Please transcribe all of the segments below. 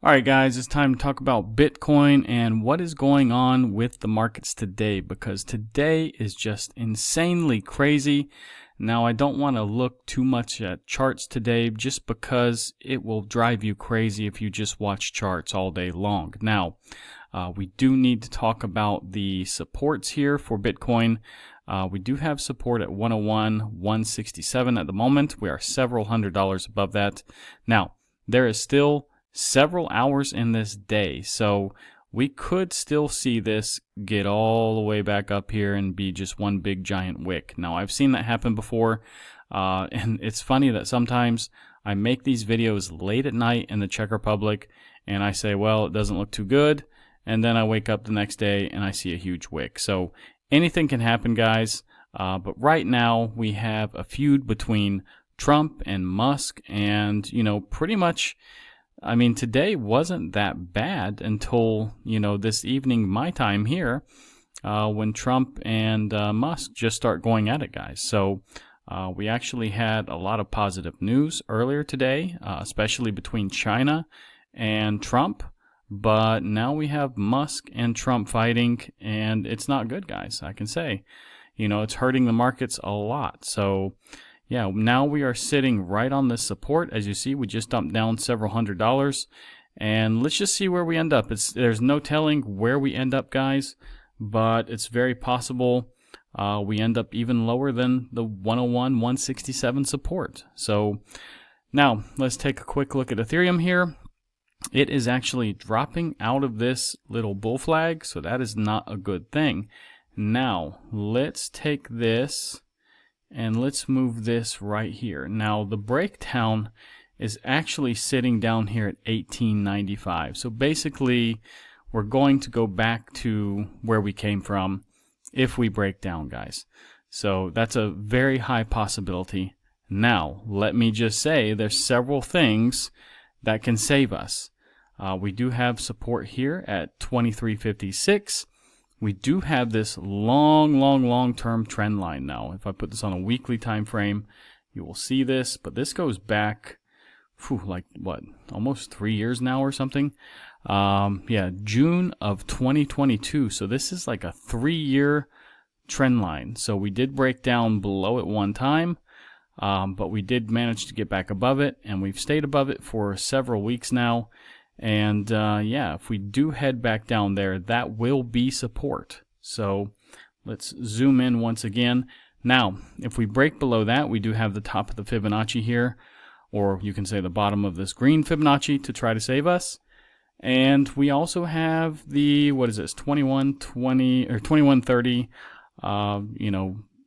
Alright guys, it's time to talk about Bitcoin and what is going on with the markets today, because today is just insanely crazy. Now I don't want to look too much at charts today just because it will drive you crazy if you just watch charts all day long. Now we do need to talk about the supports here for Bitcoin. We do have support at 101, 167 at the moment. We are several $100s above that. Now there is still several hours in this day, so we could still see this get all the way back up here and be just one big giant wick. Now I've seen that happen before, and it's funny that sometimes I make these videos late at night in the Czech Republic and I say, well, it doesn't look too good, and then I wake up the next day and I see a huge wick. So anything can happen, guys, but right now we have a feud between Trump and Musk, and pretty much, I mean, today wasn't that bad until, this evening, my time here, when Trump and Musk just start going at it, guys. So we actually had a lot of positive news earlier today, especially between China and Trump. But now we have Musk and Trump fighting, and it's not good, guys, I can say. It's hurting the markets a lot. So yeah, now we are sitting right on this support. As you see, we just dumped down several $100s, and let's just see where we end up. There's no telling where we end up, guys, but it's very possible we end up even lower than the 101, 167 support. So now let's take a quick look at Ethereum here. It is actually dropping out of this little bull flag, so that is not a good thing. Now let's take this and let's move this right here. Now the breakdown is actually sitting down here at 1895. So basically we're going to go back to where we came from if we break down, guys. So that's a very high possibility. Now let me just say there's several things that can save us. We do have support here at 2356. We do have this long-term trend line now. If I put this on a weekly time frame, you will see this, but this goes back, like what, almost 3 years now or something. Yeah, June of 2022. So this is like a 3-year trend line. So we did break down below it one time, but we did manage to get back above it, and we've stayed above it for several weeks now. And yeah, if we do head back down there, that will be support. So let's zoom in once again. Now, if we break below that, we do have the top of the Fibonacci here, or you can say the bottom of this green Fibonacci to try to save us. And we also have the, what is this, 2120 or 2130,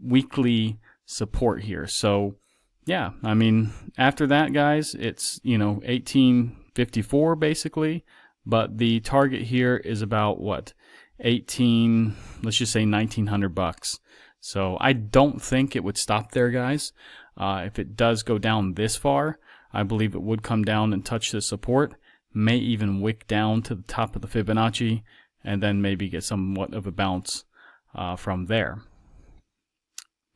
weekly support here. So yeah, I mean, after that, guys, it's 1854 basically, but the target here is about what, let's just say $1,900. So I don't think it would stop there, guys. If it does go down this far, I believe it would come down and touch the support, may even wick down to the top of the Fibonacci, and then maybe get somewhat of a bounce from there.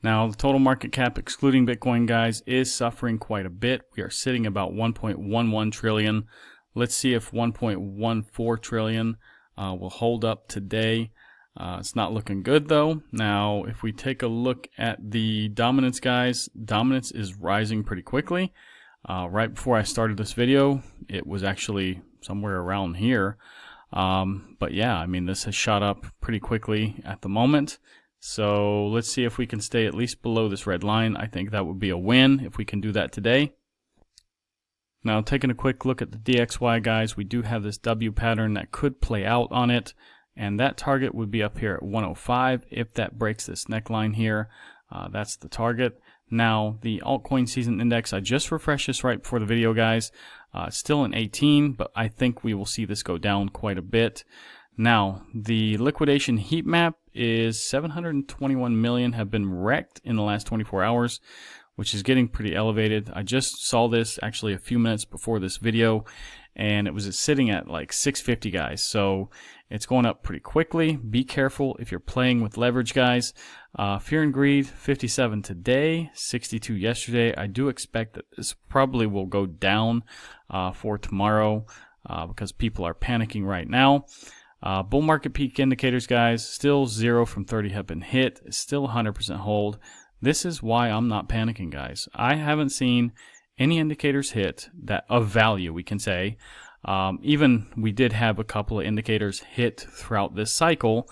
Now, the total market cap, excluding Bitcoin, guys, is suffering quite a bit. We are sitting about 1.11 trillion. Let's see if 1.14 trillion will hold up today. It's not looking good, though. Now, if we take a look at the dominance, guys, dominance is rising pretty quickly. Right before I started this video, it was actually somewhere around here. But yeah, I mean, this has shot up pretty quickly at the moment. So let's see if we can stay at least below this red line. I think that would be a win if we can do that today. Now, taking a quick look at the DXY, guys, we do have this W pattern that could play out on it, and that target would be up here at 105. If that breaks this neckline here, that's the target. Now, the altcoin season index, I just refreshed this right before the video, guys. It's still in 18, but I think we will see this go down quite a bit. Now, the liquidation heat map is 721 million have been wrecked in the last 24 hours, which is getting pretty elevated. I just saw this actually a few minutes before this video, and it was sitting at like 650, guys. So it's going up pretty quickly. Be careful if you're playing with leverage, guys. Fear and greed, 57 today, 62 yesterday. I do expect that this probably will go down for tomorrow. because people are panicking right now. Bull market peak indicators, guys, still 0 from 30 have been hit. It's still 100% hold. This is why I'm not panicking, guys. I haven't seen any indicators hit that of value, we can say. Even we did have a couple of indicators hit throughout this cycle,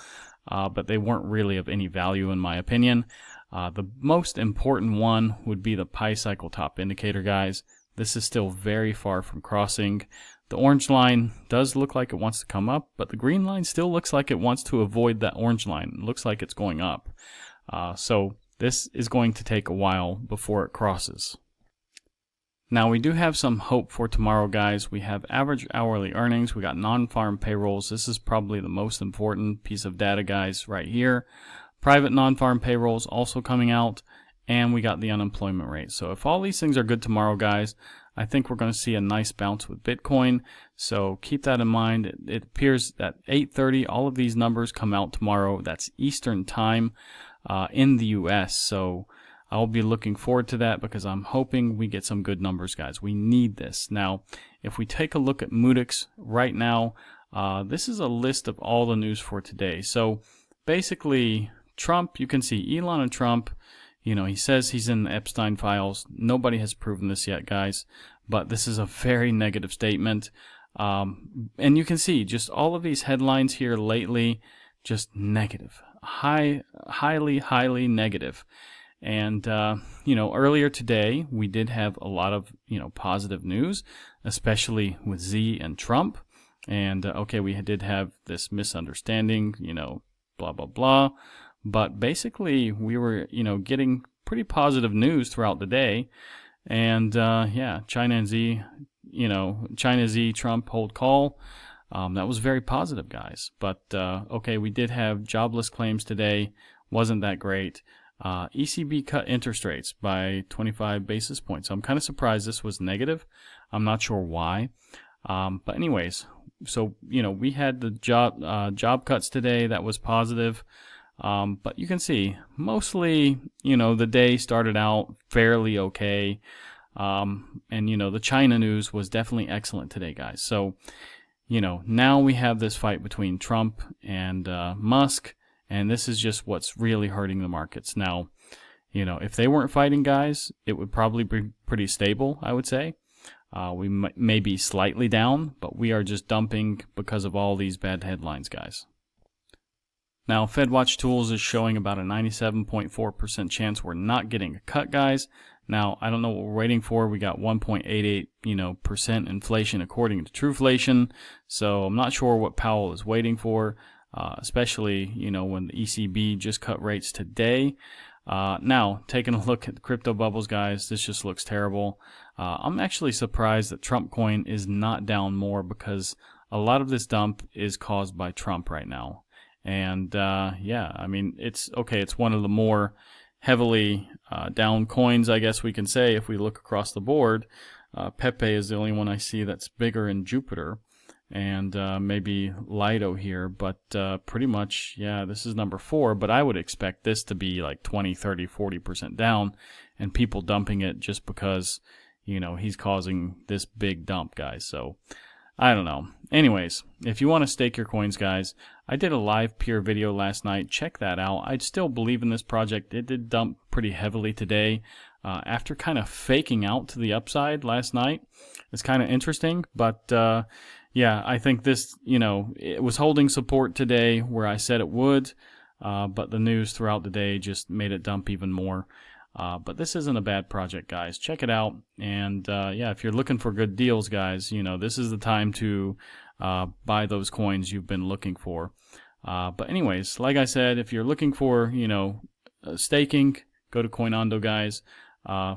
but they weren't really of any value in my opinion. The most important one would be the Pi cycle top indicator, guys. This is still very far from crossing. The orange line does look like it wants to come up, but the green line still looks like it wants to avoid that orange line. It looks like it's going up. So this is going to take a while before it crosses. Now we do have some hope for tomorrow, guys. We have average hourly earnings. We got non-farm payrolls. This is probably the most important piece of data, guys, right here. Private non-farm payrolls also coming out, and we got the unemployment rate. So if all these things are good tomorrow, guys, I think we're going to see a nice bounce with Bitcoin. So keep that in mind. It appears that 8:30, all of these numbers come out tomorrow. That's Eastern time in the US. So I'll be looking forward to that because I'm hoping we get some good numbers, guys. We need this. Now, if we take a look at MEXC right now, this is a list of all the news for today. So basically, Trump, you can see Elon and Trump, you know, he says he's in the Epstein files. Nobody has proven this yet, guys, but this is a very negative statement. And you can see just all of these headlines here lately, just negative, highly negative. And, you know, earlier today, we did have a lot of, you know, positive news, especially with Z and Trump. And, okay, we did have this misunderstanding, you know, blah, blah, blah. But basically, we were, you know, getting pretty positive news throughout the day. And, yeah, China and Z, you know, China, Z, Trump, hold call. That was very positive, guys. But, okay, we did have jobless claims today. Wasn't that great. ECB cut interest rates by 25 basis points. So I'm kind of surprised this was negative. I'm not sure why. But anyways, so, you know, we had the job cuts today. That was positive. But you can see mostly, you know, the day started out fairly okay. And, you know, the China news was definitely excellent today, guys. So, you know, now we have this fight between Trump and Musk, and this is just what's really hurting the markets. Now, you know, if they weren't fighting, guys, it would probably be pretty stable, I would say. We may be slightly down, but we are just dumping because of all these bad headlines, guys. Now, FedWatch Tools is showing about a 97.4% chance we're not getting a cut, guys. Now, I don't know what we're waiting for. We got 1.88, you know, percent inflation according to Trueflation. So I'm not sure what Powell is waiting for, especially, you know, when the ECB just cut rates today. Now, taking a look at the crypto bubbles, guys, this just looks terrible. I'm actually surprised that Trump coin is not down more because a lot of this dump is caused by Trump right now. And, yeah, I mean, it's okay. It's one of the more heavily down coins, I guess we can say, if we look across the board. Pepe is the only one I see that's bigger in Jupiter, and maybe Lido here. But pretty much, yeah, this is number 4. But I would expect this to be like 20, 30, 40% down, and people dumping it just because, you know, he's causing this big dump, guys. So I don't know. Anyways, if you want to stake your coins, guys, I did a live peer video last night. Check that out. I still believe in this project. It did dump pretty heavily today after kind of faking out to the upside last night. It's kind of interesting, but yeah, I think this, you know, it was holding support today where I said it would, but the news throughout the day just made it dump even more. But this isn't a bad project, guys. Check it out. And yeah, if you're looking for good deals, guys, you know, this is the time to buy those coins you've been looking for. But anyways, like I said, if you're looking for, you know, staking, go to Coinondo, guys.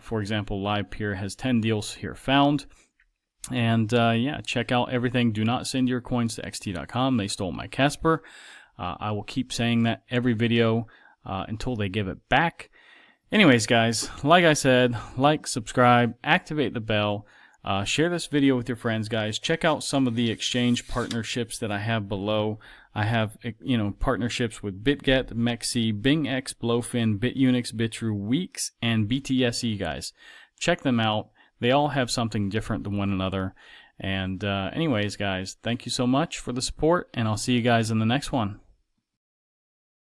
For example, Live Peer has 10 deals here found. And yeah, check out everything. Do not send your coins to xt.com. They stole my Casper. I will keep saying that every video until they give it back. Anyways, guys, like I said, like, subscribe, activate the bell, share this video with your friends, guys. Check out some of the exchange partnerships that I have below. I have, you know, partnerships with Bitget, MEXC, BingX, Blowfin, BitUnix, Bitrue, Weeks, and BTSE, guys. Check them out. They all have something different than one another. And anyways, guys, thank you so much for the support, and I'll see you guys in the next one.